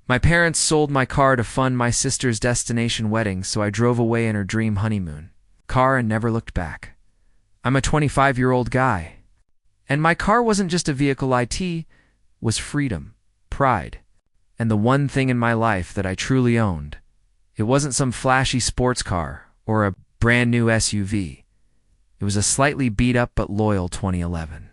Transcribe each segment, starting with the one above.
My parents sold my car to fund my sister's destination wedding, so I drove away in her dream honeymoon car and never looked back. I'm a 25-year-old guy. And my car wasn't just a vehicle, it was freedom, pride, and the one thing in my life that I truly owned. It wasn't some flashy sports car or a brand new SUV. It was a slightly beat-up but loyal 2011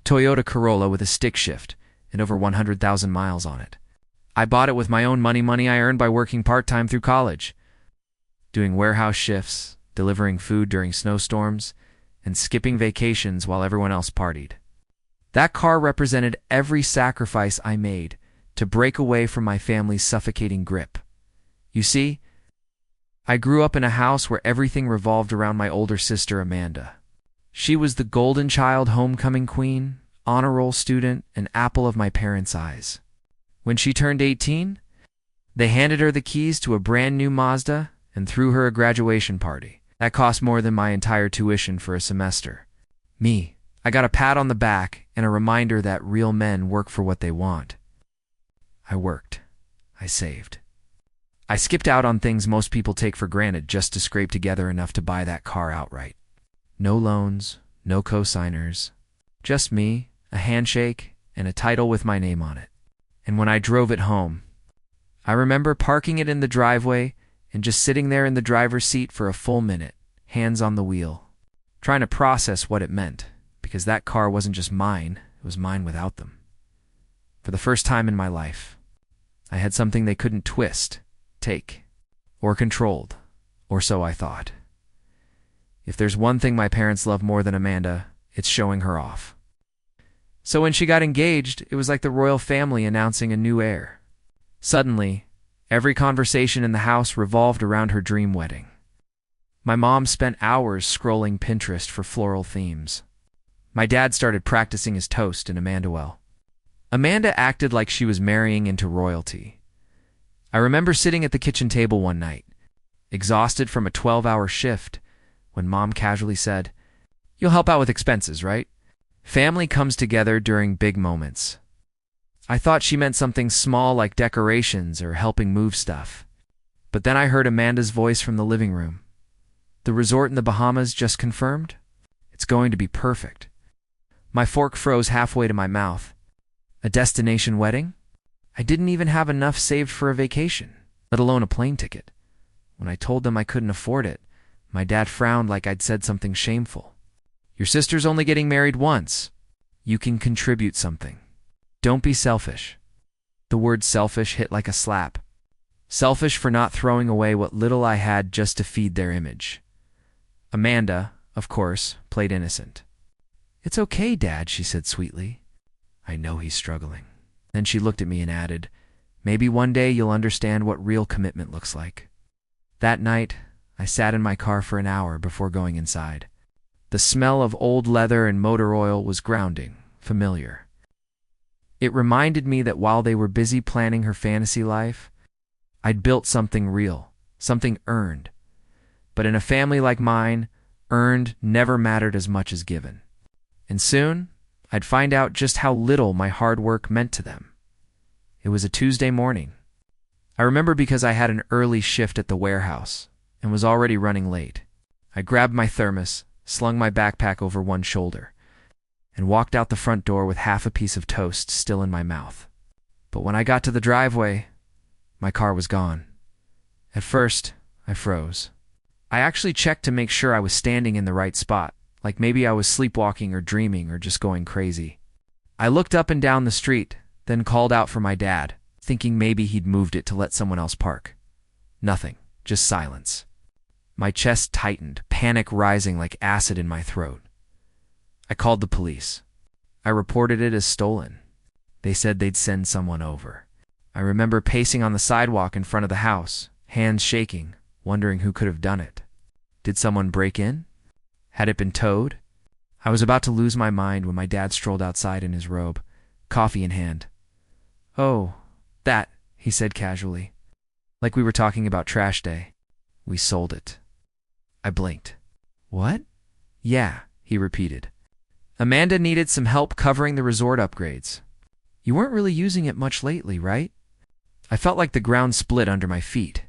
Toyota Corolla with a stick shift and over 100,000 miles on it. I bought it with my own money I earned by working part-time through college, doing warehouse shifts, delivering food during snowstorms, and skipping vacations while everyone else partied. That car represented every sacrifice I made to break away from my family's suffocating grip. You see, I grew up in a house where everything revolved around my older sister, Amanda. She was the golden child homecoming queen, honor roll student, and apple of my parents' eyes. When she turned 18, they handed her the keys to a brand new Mazda and threw her a graduation party. That cost more than my entire tuition for a semester. I got a pat on the back and a reminder that real men work for what they want. I worked. I saved. I skipped out on things most people take for granted just to scrape together enough to buy that car outright. No loans, no co-signers, just me, a handshake, and a title with my name on it. And when I drove it home, I remember parking it in the driveway and just sitting there in the driver's seat for a full minute, hands on the wheel, trying to process what it meant, because that car wasn't just mine, it was mine without them. For the first time in my life, I had something they couldn't twist, take, or controlled, or so I thought. If there's one thing my parents love more than Amanda, it's showing her off. So when she got engaged, it was like the royal family announcing a new heir. Suddenly, every conversation in the house revolved around her dream wedding. My mom spent hours scrolling Pinterest for floral themes. My dad started practicing his toast in Amanda well. Amanda acted like she was marrying into royalty. I remember sitting at the kitchen table one night, exhausted from a 12-hour shift, when Mom casually said, "You'll help out with expenses, right? Family comes together during big moments." I thought she meant something small like decorations or helping move stuff. But then I heard Amanda's voice from the living room. "The resort in the Bahamas just confirmed? It's going to be perfect." My fork froze halfway to my mouth. A destination wedding? I didn't even have enough saved for a vacation, let alone a plane ticket. When I told them I couldn't afford it, my dad frowned like I'd said something shameful. "Your sister's only getting married once. You can contribute something. Don't be selfish." The word selfish hit like a slap. Selfish for not throwing away what little I had just to feed their image. Amanda, of course, played innocent. "It's okay, Dad," she said sweetly. "I know he's struggling." Then she looked at me and added, "Maybe one day you'll understand what real commitment looks like." That night, I sat in my car for an hour before going inside. The smell of old leather and motor oil was grounding, familiar. It reminded me that while they were busy planning her fantasy life, I'd built something real, something earned. But in a family like mine, earned never mattered as much as given. And soon, I'd find out just how little my hard work meant to them. It was a Tuesday morning. I remember because I had an early shift at the warehouse and was already running late. I grabbed my thermos, slung my backpack over one shoulder, and walked out the front door with half a piece of toast still in my mouth. But when I got to the driveway, my car was gone. At first, I froze. I actually checked to make sure I was standing in the right spot, like maybe I was sleepwalking or dreaming or just going crazy. I looked up and down the street, then called out for my dad, thinking maybe he'd moved it to let someone else park. Nothing, just silence. My chest tightened, panic rising like acid in my throat. I called the police. I reported it as stolen. They said they'd send someone over. I remember pacing on the sidewalk in front of the house, hands shaking, wondering who could have done it. Did someone break in? Had it been towed? I was about to lose my mind when my dad strolled outside in his robe, coffee in hand. "Oh, that," he said casually, like we were talking about trash day. "We sold it." I blinked. "What?" "Yeah," he repeated. "Amanda needed some help covering the resort upgrades. You weren't really using it much lately, right?" I felt like the ground split under my feet.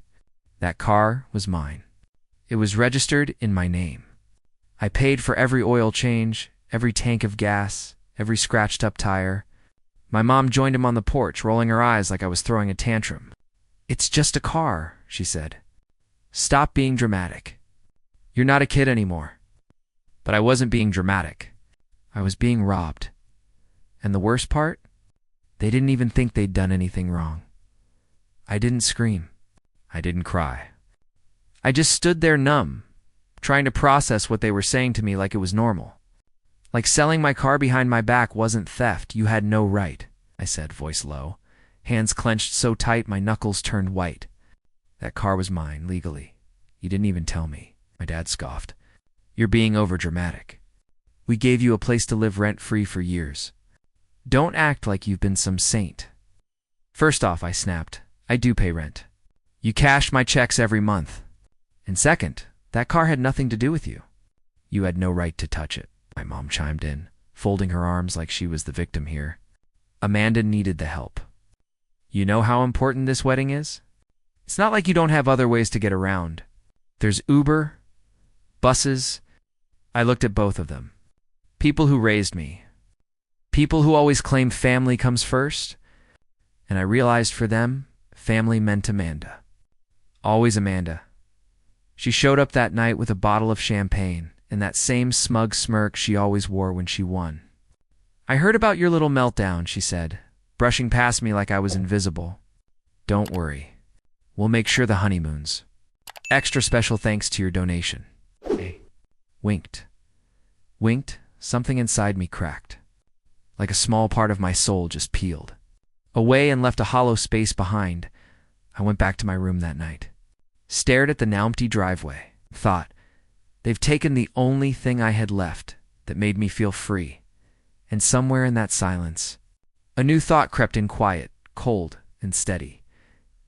That car was mine. It was registered in my name. I paid for every oil change, every tank of gas, every scratched-up tire. My mom joined him on the porch, rolling her eyes like I was throwing a tantrum. "It's just a car," she said. "Stop being dramatic. You're not a kid anymore." But I wasn't being dramatic. I was being robbed. And the worst part? They didn't even think they'd done anything wrong. I didn't scream. I didn't cry. I just stood there numb, trying to process what they were saying to me like it was normal. Like selling my car behind my back wasn't theft. "You had no right," I said, voice low, hands clenched so tight my knuckles turned white. "That car was mine, legally. You didn't even tell me," my dad scoffed. "You're being overdramatic. We gave you a place to live rent-free for years. Don't act like you've been some saint." "First off," I snapped, "I do pay rent. You cash my checks every month. And second, that car had nothing to do with you. You had no right to touch it," my mom chimed in, folding her arms like she was the victim here. "Amanda needed the help. You know how important this wedding is? It's not like you don't have other ways to get around. There's Uber, buses." I looked at both of them. People who raised me. People who always claim family comes first. And I realized for them, family meant Amanda. Always Amanda. She showed up that night with a bottle of champagne and that same smug smirk she always wore when she won. "I heard about your little meltdown," she said, brushing past me like I was invisible. "Don't worry. We'll make sure the honeymoon's. Extra special thanks to your donation." I winked. Something inside me cracked. Like a small part of my soul just peeled away and left a hollow space behind. I went back to my room that night, stared at the now empty driveway, thought, they've taken the only thing I had left that made me feel free. And somewhere in that silence, a new thought crept in, quiet, cold, and steady.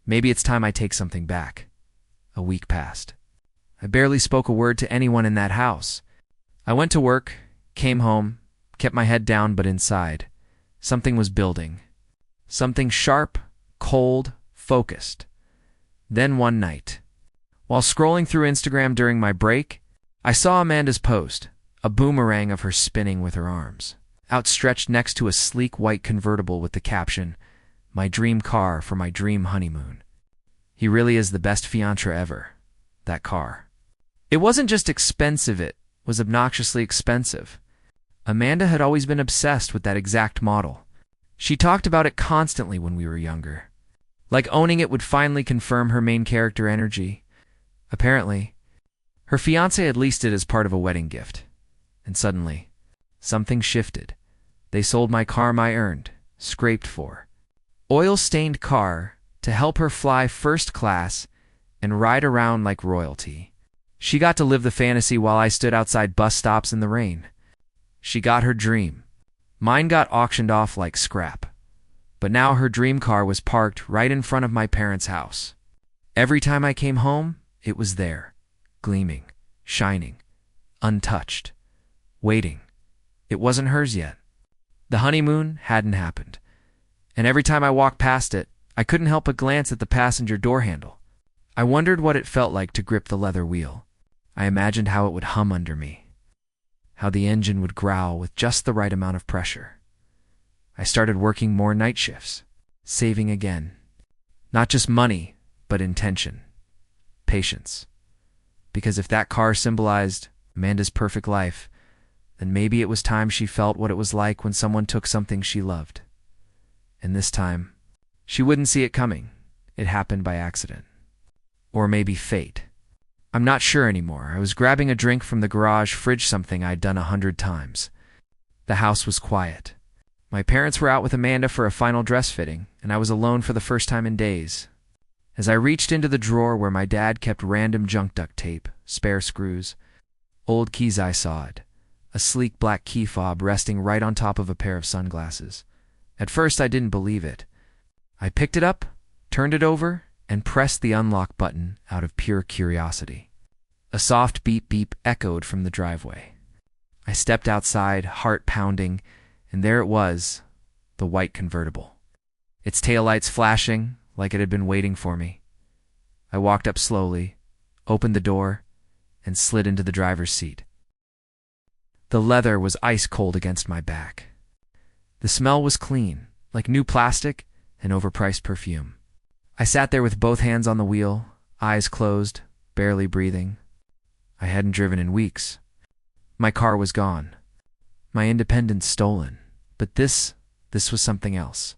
Maybe it's time I take something back. A week passed. I barely spoke a word to anyone in that house. I went to work, came home, kept my head down, but inside, something was building. Something sharp, cold, focused. Then one night, while scrolling through Instagram during my break, I saw Amanda's post, a boomerang of her spinning with her arms, outstretched next to a sleek white convertible with the caption, "My dream car for my dream honeymoon." He really is the best fiancé ever, that car. It wasn't just expensive, it was obnoxiously expensive. Amanda had always been obsessed with that exact model. She talked about it constantly when we were younger. Like owning it would finally confirm her main character energy. Apparently, her fiancé had leased it as part of a wedding gift. And suddenly, something shifted. They sold my car I earned, scraped for. Oil-stained car to help her fly first class and ride around like royalty. She got to live the fantasy while I stood outside bus stops in the rain. She got her dream. Mine got auctioned off like scrap. But now her dream car was parked right in front of my parents' house. Every time I came home, it was there, gleaming, shining, untouched, waiting. It wasn't hers yet. The honeymoon hadn't happened. And every time I walked past it, I couldn't help but glance at the passenger door handle. I wondered what it felt like to grip the leather wheel. I imagined how it would hum under me, how the engine would growl with just the right amount of pressure. I started working more night shifts, saving again. Not just money, but intention, patience. Because if that car symbolized Amanda's perfect life, then maybe it was time she felt what it was like when someone took something she loved. And this time, she wouldn't see it coming. It happened by accident. Or maybe fate. I'm not sure anymore. I was grabbing a drink from the garage fridge, something I'd done 100 times. The house was quiet. My parents were out with Amanda for a final dress fitting, and I was alone for the first time in days. As I reached into the drawer where my dad kept random junk duct tape, spare screws, old keys, I saw it. A sleek black key fob resting right on top of a pair of sunglasses. At first I didn't believe it. I picked it up, turned it over, and pressed the unlock button out of pure curiosity. A soft beep-beep echoed from the driveway. I stepped outside, heart pounding, and there it was, the white convertible. Its taillights flashing, like it had been waiting for me. I walked up slowly, opened the door, and slid into the driver's seat. The leather was ice cold against my back. The smell was clean, like new plastic and overpriced perfume. I sat there with both hands on the wheel, eyes closed, barely breathing. I hadn't driven in weeks. My car was gone. My independence stolen. But this was something else.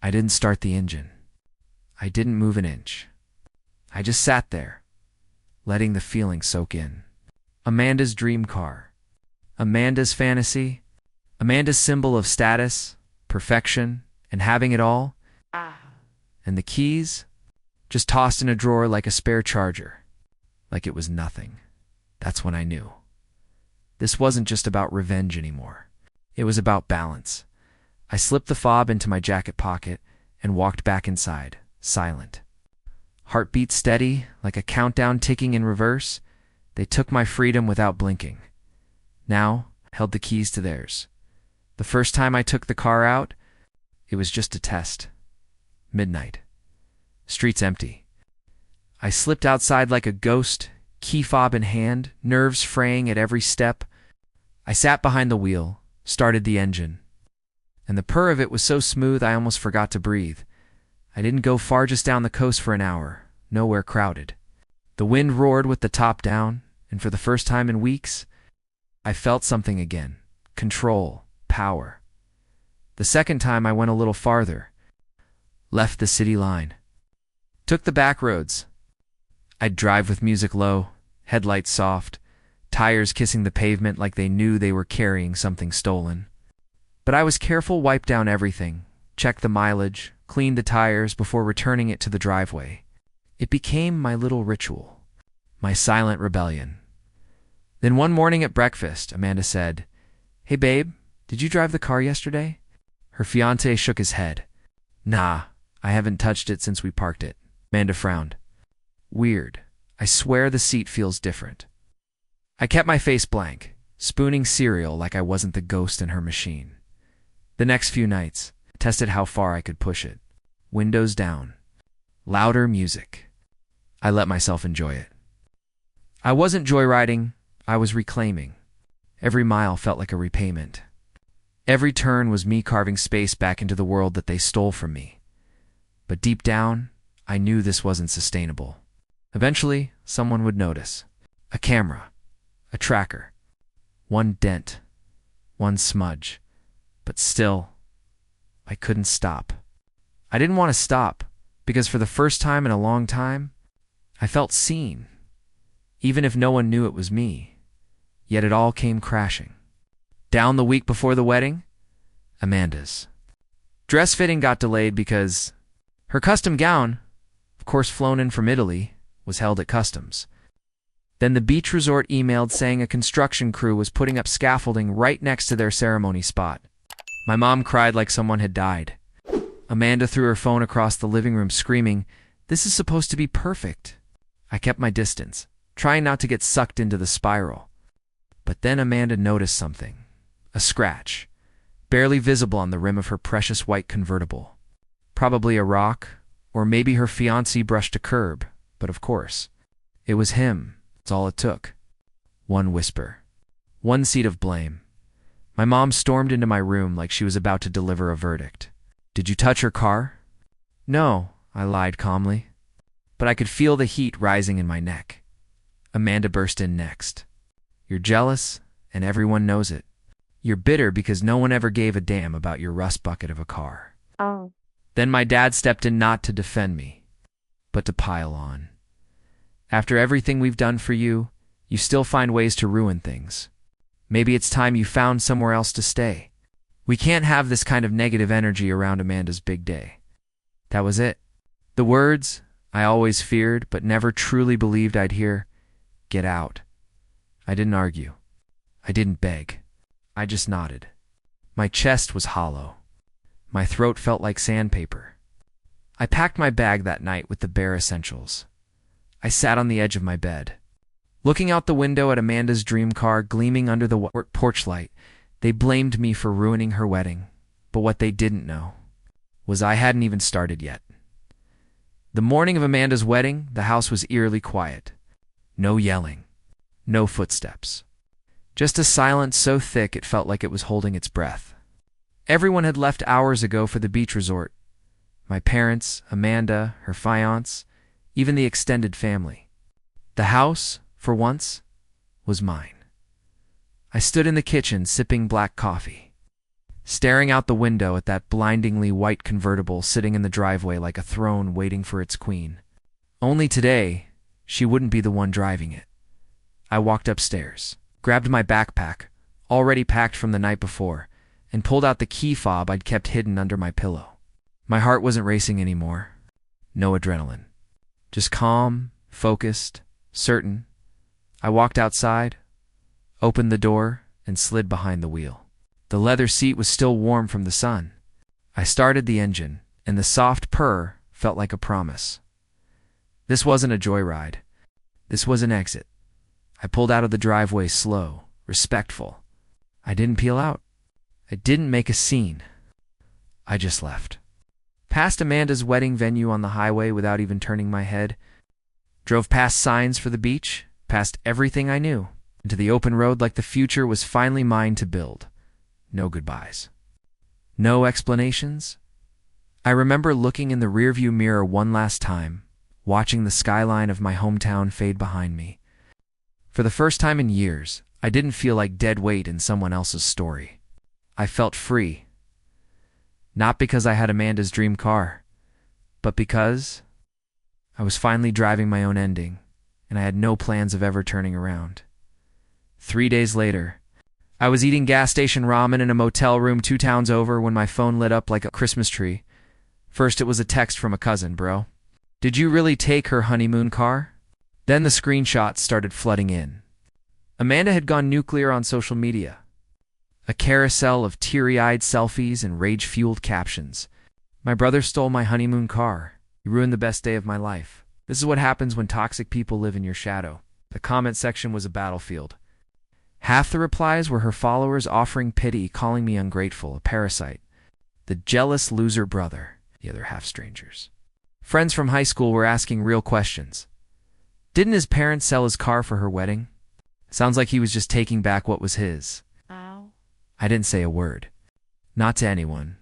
I didn't start the engine. I didn't move an inch. I just sat there, letting the feeling soak in. Amanda's dream car. Amanda's fantasy. Amanda's symbol of status, perfection, and having it all. And the keys? Just tossed in a drawer like a spare charger. Like it was nothing. That's when I knew. This wasn't just about revenge anymore. It was about balance. I slipped the fob into my jacket pocket and walked back inside, silent. Heartbeat steady, like a countdown ticking in reverse. They took my freedom without blinking. Now, held the keys to theirs. The first time I took the car out, it was just a test. Midnight. Streets empty. I slipped outside like a ghost, key fob in hand, nerves fraying at every step. I sat behind the wheel, started the engine. And the purr of it was so smooth I almost forgot to breathe. I didn't go far, just down the coast for an hour, nowhere crowded. The wind roared with the top down, and for the first time in weeks, I felt something again. Control, power. The second time I went a little farther. Left the city line. Took the back roads. I'd drive with music low, headlights soft, tires kissing the pavement like they knew they were carrying something stolen. But I was careful, wiped down everything, checked the mileage, cleaned the tires before returning it to the driveway. It became my little ritual, my silent rebellion. Then one morning at breakfast, Amanda said, "Hey babe, did you drive the car yesterday?" Her fiancé shook his head. "Nah, I haven't touched it since we parked it." Amanda frowned. "Weird. I swear the seat feels different." I kept my face blank, spooning cereal like I wasn't the ghost in her machine. The next few nights, I tested how far I could push it. Windows down. Louder music. I let myself enjoy it. I wasn't joyriding, I was reclaiming. Every mile felt like a repayment. Every turn was me carving space back into the world that they stole from me. But deep down, I knew this wasn't sustainable. Eventually, someone would notice. A camera. A tracker. One dent. One smudge. But still, I couldn't stop. I didn't want to stop, because for the first time in a long time, I felt seen. Even if no one knew it was me. Yet it all came crashing. Down the week before the wedding, Amanda's. Dress fitting got delayed because her custom gown, of course flown in from Italy, was held at customs. Then the beach resort emailed saying a construction crew was putting up scaffolding right next to their ceremony spot. My mom cried like someone had died. Amanda threw her phone across the living room screaming, "This is supposed to be perfect." I kept my distance, trying not to get sucked into the spiral. But then Amanda noticed something. A scratch, barely visible on the rim of her precious white convertible. Probably a rock, or maybe her fiancé brushed a curb, but of course, it was him. That's all it took. One whisper. One seed of blame. My mom stormed into my room like she was about to deliver a verdict. "Did you touch her car?" "No," I lied calmly. But I could feel the heat rising in my neck. Amanda burst in next. "You're jealous, and everyone knows it. You're bitter because no one ever gave a damn about your rust bucket of a car." Oh. Then my dad stepped in, not to defend me, but to pile on. "After everything we've done for you, you still find ways to ruin things. Maybe it's time you found somewhere else to stay. We can't have this kind of negative energy around Amanda's big day." That was it. The words I always feared but never truly believed I'd hear. Get out. I didn't argue. I didn't beg. I just nodded. My chest was hollow. My throat felt like sandpaper. I packed my bag that night with the bare essentials. I sat on the edge of my bed. Looking out the window at Amanda's dream car gleaming under the porch light, they blamed me for ruining her wedding. But what they didn't know was I hadn't even started yet. The morning of Amanda's wedding, the house was eerily quiet. No yelling. No footsteps. Just a silence so thick it felt like it was holding its breath. Everyone had left hours ago for the beach resort. My parents, Amanda, her fiancé, even the extended family. The house, for once, was mine. I stood in the kitchen sipping black coffee, staring out the window at that blindingly white convertible sitting in the driveway like a throne waiting for its queen. Only today, she wouldn't be the one driving it. I walked upstairs, grabbed my backpack, already packed from the night before, and pulled out the key fob I'd kept hidden under my pillow. My heart wasn't racing anymore. No adrenaline. Just calm, focused, certain. I walked outside, opened the door, and slid behind the wheel. The leather seat was still warm from the sun. I started the engine, and the soft purr felt like a promise. This wasn't a joyride. This was an exit. I pulled out of the driveway slow, respectful. I didn't peel out. I didn't make a scene. I just left. Past Amanda's wedding venue on the highway without even turning my head. Drove past signs for the beach, past everything I knew, into the open road like the future was finally mine to build. No goodbyes. No explanations. I remember looking in the rearview mirror one last time, watching the skyline of my hometown fade behind me. For the first time in years, I didn't feel like dead weight in someone else's story. I felt free. Not because I had Amanda's dream car, but because I was finally driving my own ending, and I had no plans of ever turning around. 3 days later, I was eating gas station ramen in a motel room 2 towns over when my phone lit up like a Christmas tree. First, it was a text from a cousin, bro. Did you really take her honeymoon car? Then the screenshots started flooding in. Amanda had gone nuclear on social media. A carousel of teary-eyed selfies and rage-fueled captions. My brother stole my honeymoon car. He ruined the best day of my life. This is what happens when toxic people live in your shadow. The comment section was a battlefield. Half the replies were her followers offering pity, calling me ungrateful, a parasite, the jealous loser brother. The other half strangers. Friends from high school were asking real questions. Didn't his parents sell his car for her wedding? Sounds like he was just taking back what was his. Ow. I didn't say a word. Not to anyone.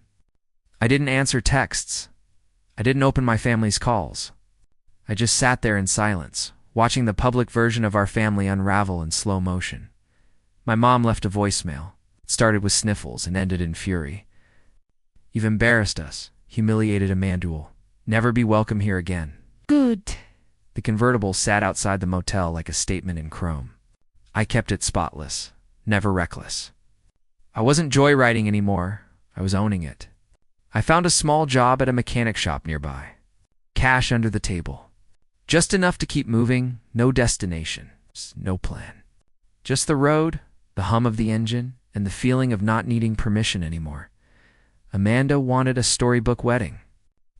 I didn't answer texts. I didn't open my family's calls. I just sat there in silence, watching the public version of our family unravel in slow motion. My mom left a voicemail. It started with sniffles and ended in fury. You've embarrassed us, humiliated Amanda. Never be welcome here again. Good. The convertible sat outside the motel like a statement in chrome. I kept it spotless, never reckless. I wasn't joyriding anymore. I was owning it. I found a small job at a mechanic shop nearby. Cash under the table. Just enough to keep moving, no destination, no plan. Just the road, the hum of the engine, and the feeling of not needing permission anymore. Amanda wanted a storybook wedding.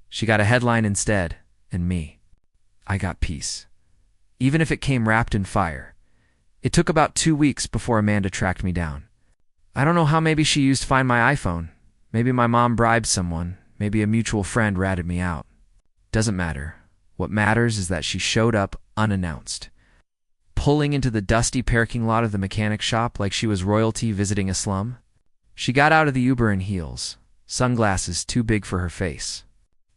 She got a headline instead, and me. I got peace. Even if it came wrapped in fire. It took about 2 weeks before Amanda tracked me down. I don't know how. Maybe she used Find My iPhone. Maybe my mom bribed someone. Maybe a mutual friend ratted me out. Doesn't matter. What matters is that she showed up unannounced. Pulling into the dusty parking lot of the mechanic shop like she was royalty visiting a slum. She got out of the Uber in heels, sunglasses too big for her face,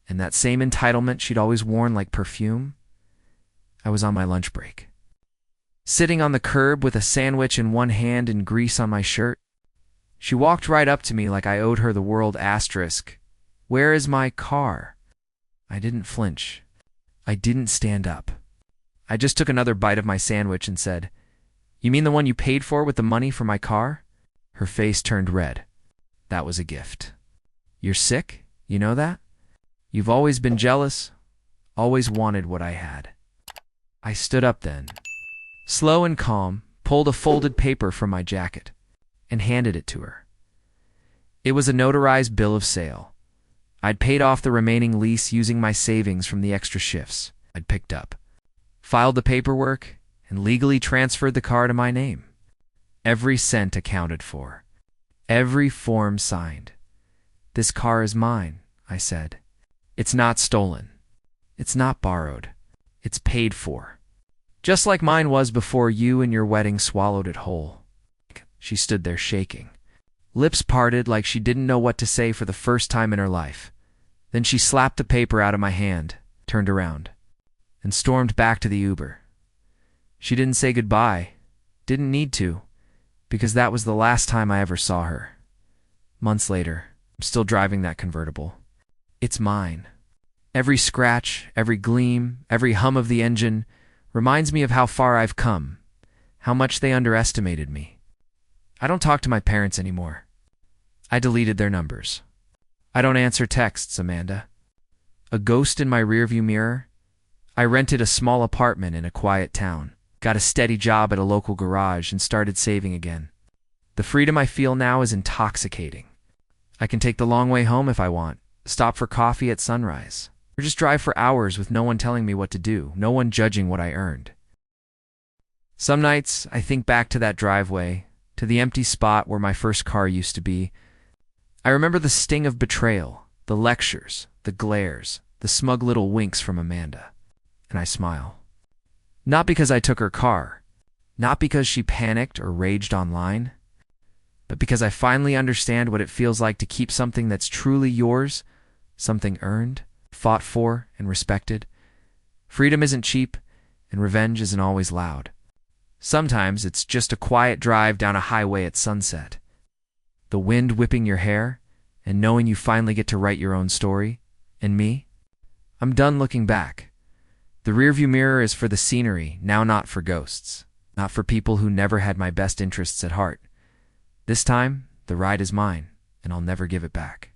and that same entitlement she'd always worn like perfume. I was on my lunch break, sitting on the curb with a sandwich in one hand and grease on my shirt. She walked right up to me like I owed her the world. Where is my car? I didn't flinch. I didn't stand up. I just took another bite of my sandwich and said, You mean the one you paid for with the money for my car? Her face turned red. That was a gift. You're sick? You know that? You've always been jealous, always wanted what I had. I stood up then, slow and calm, pulled a folded paper from my jacket, and handed it to her. It was a notarized bill of sale. I'd paid off the remaining lease using my savings from the extra shifts I'd picked up, filed the paperwork, and legally transferred the car to my name. Every cent accounted for. Every form signed. This car is mine, I said. It's not stolen. It's not borrowed. It's paid for. Just like mine was before you and your wedding swallowed it whole. She stood there shaking, lips parted like she didn't know what to say for the first time in her life. Then she slapped the paper out of my hand, turned around, and stormed back to the Uber. She didn't say goodbye, didn't need to, because that was the last time I ever saw her. Months later, I'm still driving that convertible. It's mine. Every scratch, every gleam, every hum of the engine reminds me of how far I've come, how much they underestimated me. I don't talk to my parents anymore. I deleted their numbers. I don't answer texts, Amanda. A ghost in my rearview mirror? I rented a small apartment in a quiet town, got a steady job at a local garage, and started saving again. The freedom I feel now is intoxicating. I can take the long way home if I want, stop for coffee at sunrise, or just drive for hours with no one telling me what to do, no one judging what I earned. Some nights, I think back to that driveway, to the empty spot where my first car used to be. I remember the sting of betrayal, the lectures, the glares, the smug little winks from Amanda. And I smile. Not because I took her car, not because she panicked or raged online, but because I finally understand what it feels like to keep something that's truly yours, something earned, fought for, and respected. Freedom isn't cheap, and revenge isn't always loud. Sometimes it's just a quiet drive down a highway at sunset. The wind whipping your hair, and knowing you finally get to write your own story. And me? I'm done looking back. The rearview mirror is for the scenery, now not for ghosts, not for people who never had my best interests at heart. This time, the ride is mine, and I'll never give it back.